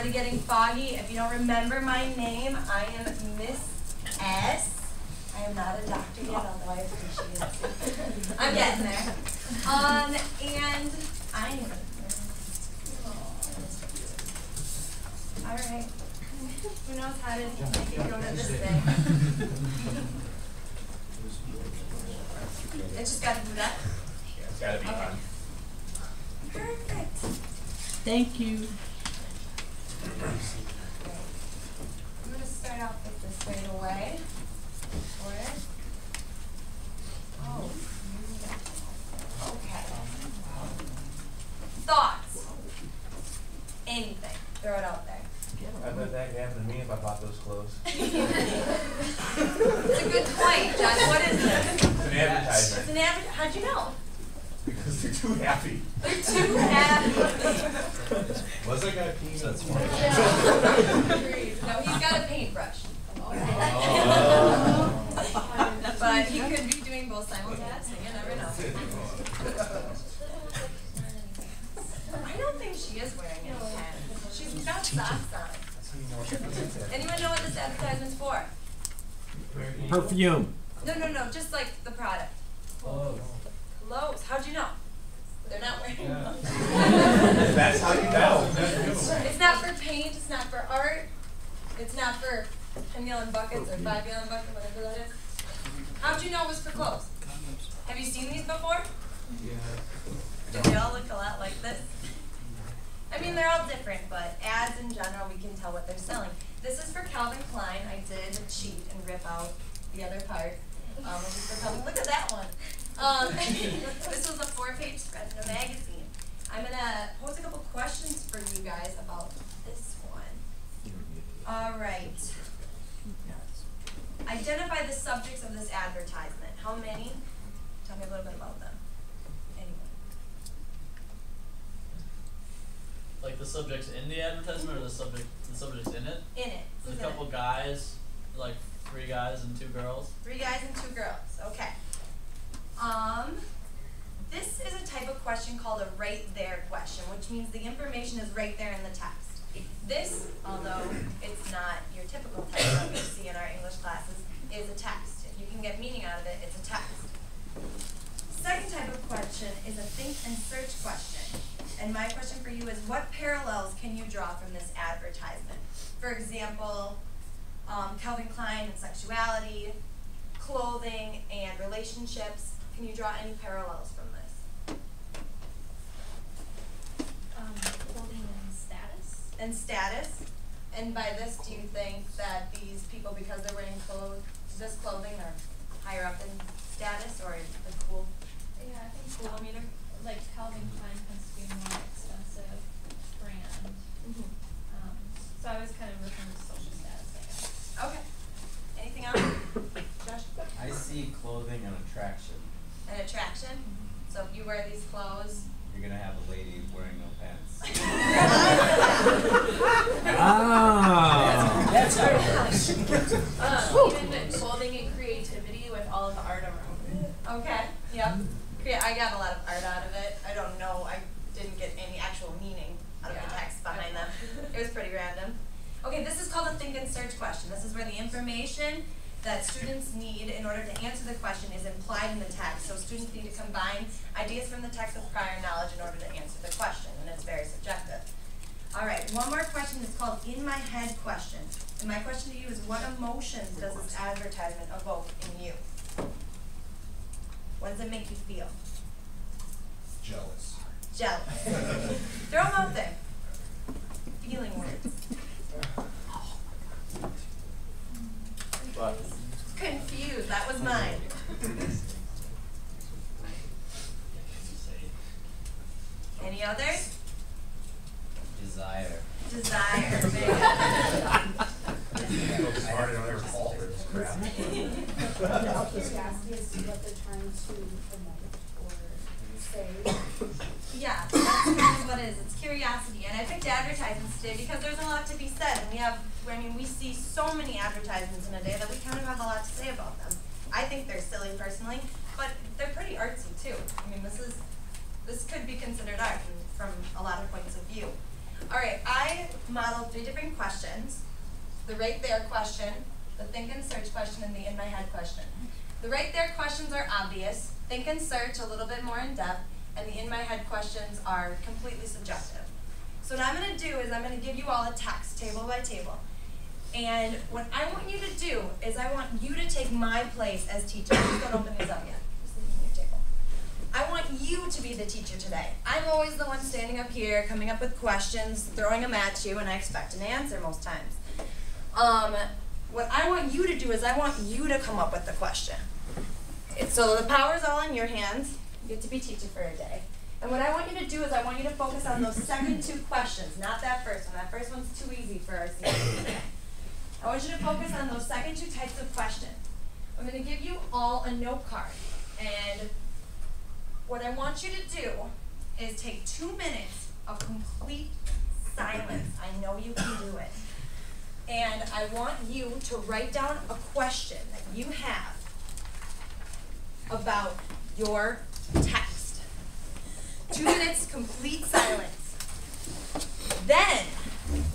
already getting foggy. If you don't remember my name, I am Miss S. I am not a doctor yet, although I appreciate it. I'm getting there. And I am. All right. Who knows how to make it go to this thing? It's just got to do that? Yeah, it's got to be fun. Perfect. Thank you. I'm going to start off with this right away. Oh. Okay. Thoughts? Anything. Throw it out there. I bet that could happen to me if I bought those clothes. It's a good point, Josh. What is it? It's an advertisement. It's an advertisement. How'd you know? Because they're too happy. They're too happy. Was I got a piece? That's funny. No, he's got a paintbrush. Oh. But he could be doing both simultaneously. You never know. I don't think she is wearing any pants. She's got socks on. Anyone know what this advertisement's for? Perfume. No. Just like the product. Clothes. Clothes. How'd you know? They're not wearing clothes. That's how you know. It's not for paint. It's not for art. It's not for 10-gallon buckets or 5-gallon buckets, whatever that is. How'd you know it was for clothes? Have you seen these before? Yeah. Do they all look a lot like this? I mean, they're all different, but ads in general, we can tell what they're selling. This is for Calvin Klein. I did cheat and rip out the other part, which is for Calvin. Look at that one. This was a 4-page spread in a magazine. I'm going to pose a couple questions for you guys about this one. All right. Identify the subjects of this advertisement. How many? Tell me a little bit about them. Anyone? Like the subjects in the advertisement, or the subjects in it? In it. There's a couple guys, like 3 guys and 2 girls. 3 guys and 2 girls. Okay. This is a type of question called a right there question, which means the information is right there in the text. This, although it's not your typical text that we see in our English classes, is a text. If you can get meaning out of it, it's a text. Second type of question is a think and search question. And my question for you is, what parallels can you draw from this advertisement? For example, Calvin Klein and sexuality, clothing and relationships. Can you draw any parallels from this? Clothing and status. And status. And by this, do you think that these people, because they're wearing this clothing, are higher up in status or the cool? Yeah, I think cool meter. Like Calvin Klein tends to be a more expensive brand. So I was kind of referring to social status, I guess. Okay. Anything else? Josh? I see clothing and attraction. An attraction? So if you wear these clothes, You're gonna have a lady wearing no pants. Ah. That's how it works. Even clothing and creativity with all of the art around it. okay, yep. I got a lot of art out of it. I don't know, I didn't get any actual meaning out of the text behind them. It was pretty random. Okay, this is called a think and search question. This is where the information that students need in order to answer the question is implied in the text. So students need to combine ideas from the text with prior knowledge in order to answer the question, and it's very subjective. All right, one more question is called in my head question. And my question to you is, what emotions does this advertisement evoke in you? What does it make you feel? Jealous. Jealous. Throw them out there. Feeling words. But Confused. That was mine. Any others? Desire. Desire. Very good. I'm sorry, I don't ever fall for this crap. I'll just ask you what they're trying to promote or say. Yeah, that's kind of what it is. It's curiosity. And I picked advertisements today because there's a lot to be said. And we see so many advertisements in a day that we kind of have a lot to say about them. I think they're silly personally, but they're pretty artsy too. I mean, this could be considered art from a lot of points of view. All right, I modeled 3 different questions. The right there question, the think and search question, and the in my head question. The right there questions are obvious, think and search a little bit more in depth, and the in my head questions are completely subjective. So what I'm gonna do is I'm gonna give you all a text, table by table. And what I want you to do is I want you to take my place as teacher. Just don't open these up yet. Just leave them on your table. I want you to be the teacher today. I'm always the one standing up here, coming up with questions, throwing them at you, and I expect an answer most times. What I want you to do is I want you to come up with the question. So the power's all in your hands. You get to be teacher for a day. And what I want you to do is I want you to focus on those second 2 questions, not that first one. That first one's too easy for our seniors today. I want you to focus on those second 2 types of questions. I'm going to give you all a note card. And what I want you to do is take 2 minutes of complete silence. I know you can do it. And I want you to write down a question that you have about your text. 2 minutes, complete silence. Then,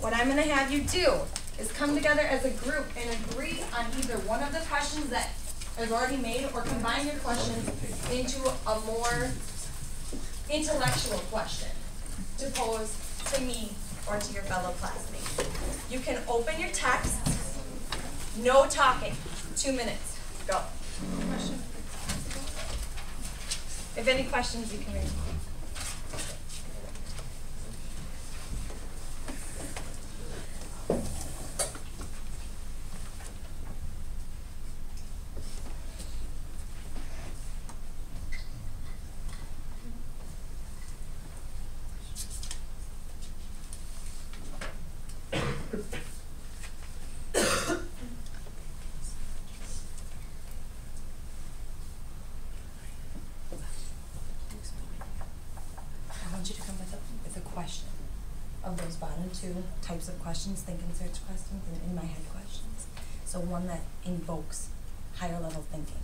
what I'm going to have you do is come together as a group and agree on either one of the questions that is already made or combine your questions into a more intellectual question to pose to me or to your fellow classmates. You can open your text, no talking, 2 minutes, go. If any questions, you can raise them. I want you to come with a question of those bottom 2 types of questions, think and search questions, and in my head questions. So one that invokes higher level thinking,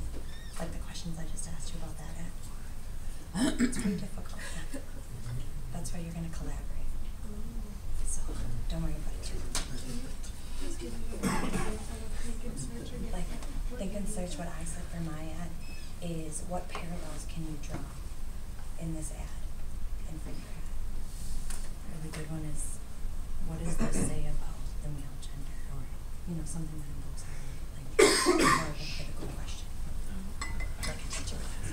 like the questions I just asked you about that at. It's pretty difficult. That's why you're going to collaborate. So don't worry about it. Like, think and search, what I said for my ad is what parallels can you draw in this ad and for your ad. A really good one is, what does this say about the male gender, or something that invokes like more of a critical question, like a teacher would ask.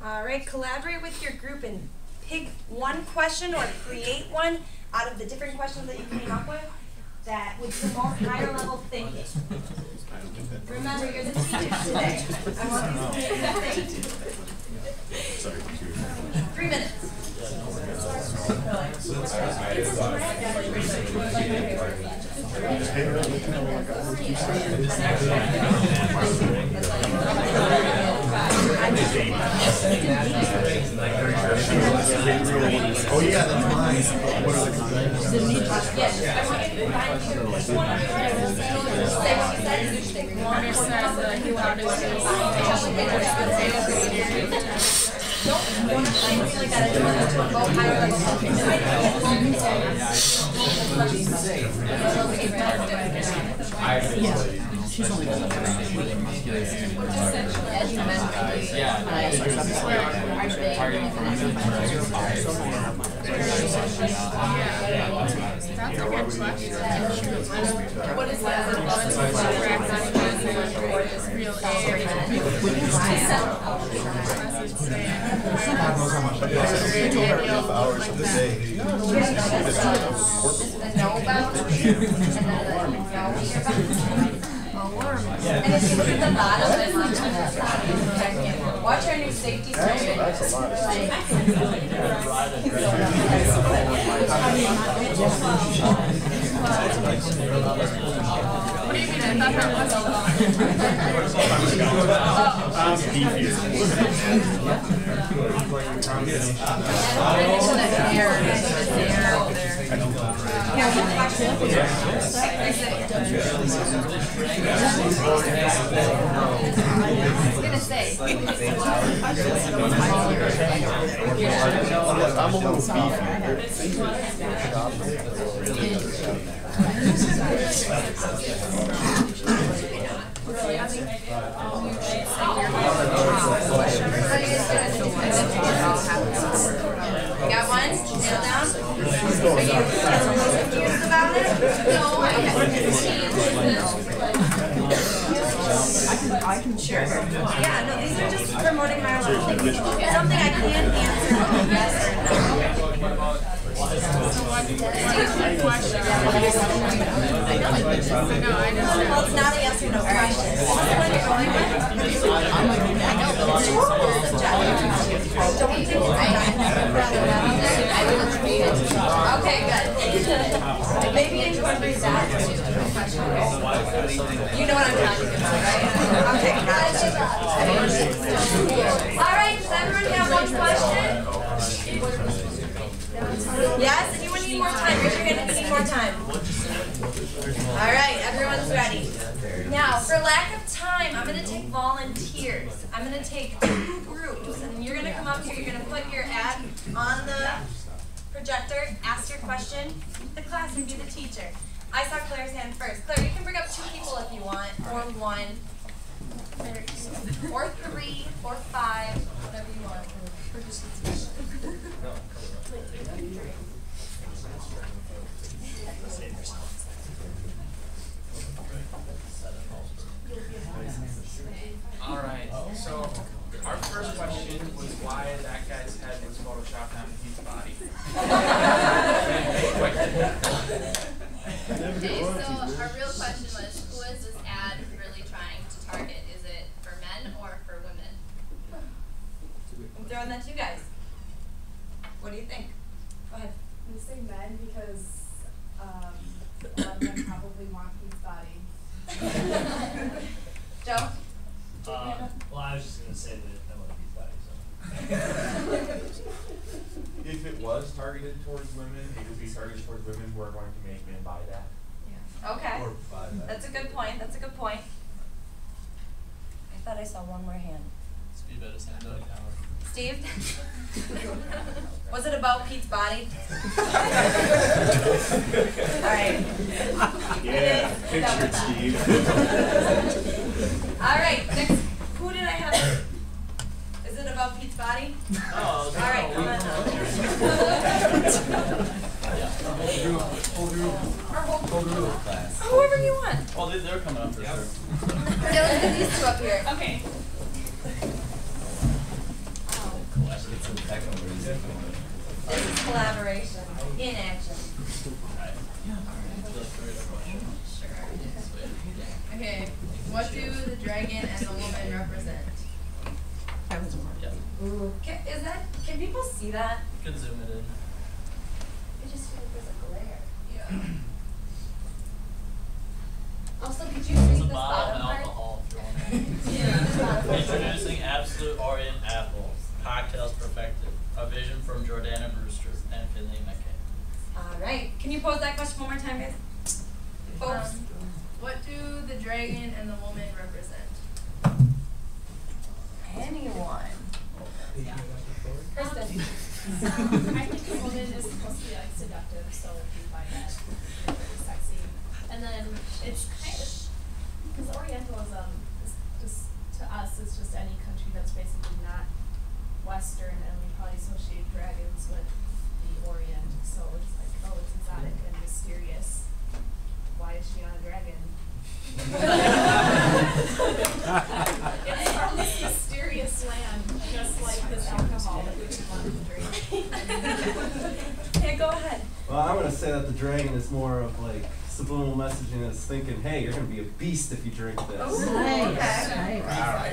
All right, collaborate with your group and pick one question or create one out of the different questions that you came up with that would promote higher level thinking. Remember, you're the teachers today. I want these to think. 3 minutes. Oh yeah, that's mine. What are the Yes, I want you to combine one of yours. Say what you said. One says he wanted to don't want to find something like that. I don't want to promote higher level She's only got That's a good question. What is that? Real God knows how much it costs. 2.5 hours of the day. And if you look at the bottom, it's like, watch our new safety statement. That's a lot of What do you mean? I thought that I'm a little Got one? Nail down? Are you confused about it? No, I haven't. Sure. Yeah, no, these are just promoting higher level things. Something I can't answer yes or no. Well, it's not a yes or no question. This is what you're going with. I know, it's totally subjective. I don't think okay, good. Maybe you can read that too. You know what I'm talking about, right? Okay, gotcha. All right, does everyone have one question? Yes? Anyone need more time? Raise your hand if you need more time. All right, everyone's ready. Now, for lack of time, I'm going to take volunteers. I'm going to take 2 groups, and you're going to come up here. You're going to put your ad on the projector, ask your question. The class would be the teacher. I saw Claire's hand first. Claire, you can bring up 2 people if you want, or 1, or 3, or 5, whatever you want. Alright, so our first question was why that guy's head was photoshopped onto Pete's body. Okay, so our real question was, who is this ad really trying to target? Is it for men or for women? I'm throwing that to you guys. What do you think? Go ahead. I'm gonna say men because a lot of them probably want Pete's body. Joe? Well, I was just gonna say that no one beats so. If it was targeted towards women, it would be targeted towards women who are going to make men buy that. Okay. Or 5. That's a good point. That's a good point. I thought I saw one more hand. Speed bet is hand up. Steve? Was it about Pete's body? Alright. Yeah, picture it, Steve. Alright, next. Who did I have? Is it about Pete's body? Oh, okay. Alright, come on now. Whoever you want. Oh, they're coming up for sure. Okay, let's get these 2 up here. Okay. Let's get some technical reason. This is collaboration in action. Okay, what do the dragon and the woman represent? Yeah. Can people see that? You can zoom it in. I just feel like there's a glare. Yeah. Also, could you There's read a this bottle bottom of part? alcohol if you want. Introducing Absolute Orient Apple. Cocktails Perfected. A vision from Jordana Brewster and Finley McKay. Alright, can you pose that question one more time, guys? Folks? What do the dragon and the woman represent? Anyone? Kristen? I think the woman is supposed to be like seductive, so if you find that really sexy. And then it's kind of, because Orientalism is just, to us, is just any country that's basically not Western, and we probably associate dragons with the Orient, so it's like, oh, it's exotic and mysterious. Why is she on a dragon? It's from this mysterious land, just like this alcohol that we just want to drink. Okay, go ahead. Well, I'm gonna say that the dragon is more of like subliminal messaging. It's thinking, hey, you're gonna be a beast if you drink this. Ooh, okay. Wow.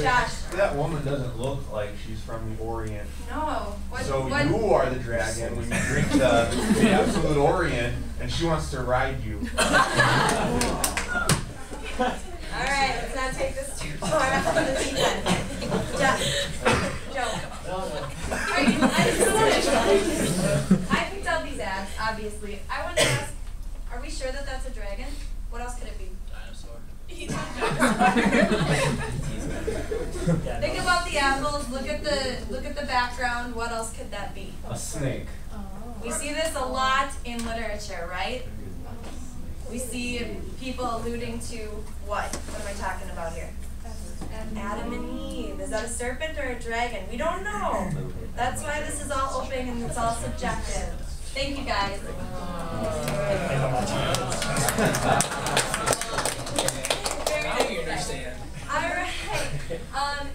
Josh. That woman doesn't look like she's from the Orient. No. What, So what? you are the dragon when you drink the absolute Orient, and she wants to ride you. All right, let's not take this too far off of the deep end. Joe. I picked out these ads, obviously. I want to ask, are we sure that that's a dragon? What else could it be? Dinosaur. Think about the apples. Look at the background. What else could that be? A snake. We see this a lot in literature, right? We see people alluding to what? What am I talking about here? Adam and Eve. Is that a serpent or a dragon? We don't know. That's why this is all open and it's all subjective. Thank you, guys. Alright.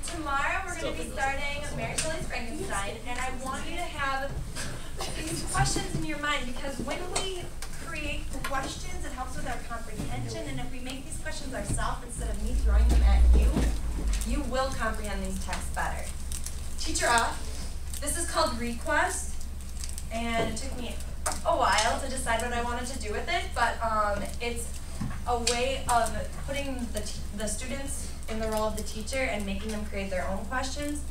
Tomorrow we're going to be starting Mary Shelley's Frankenstein, and I want you to have these questions in your mind, because when we create the questions, it helps with our comprehension, and if we make these questions ourselves instead of me throwing them at you, you will comprehend these texts better. Teacher off. This is called Request, and it took me a while to decide what I wanted to do with it, but it's a way of putting the students in the role of the teacher and making them create their own questions.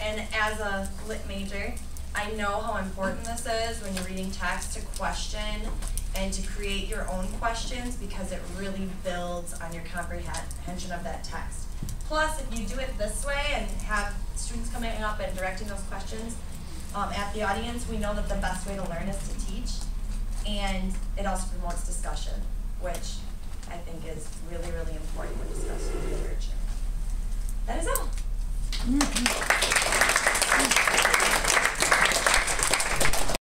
And as a lit major, I know how important this is when you're reading text to question and to create your own questions, because it really builds on your comprehension of that text. Plus, if you do it this way and have students coming up and directing those questions at the audience, we know that the best way to learn is to teach, and it also promotes discussion, which I think is really, really important when discussing literature. That is all.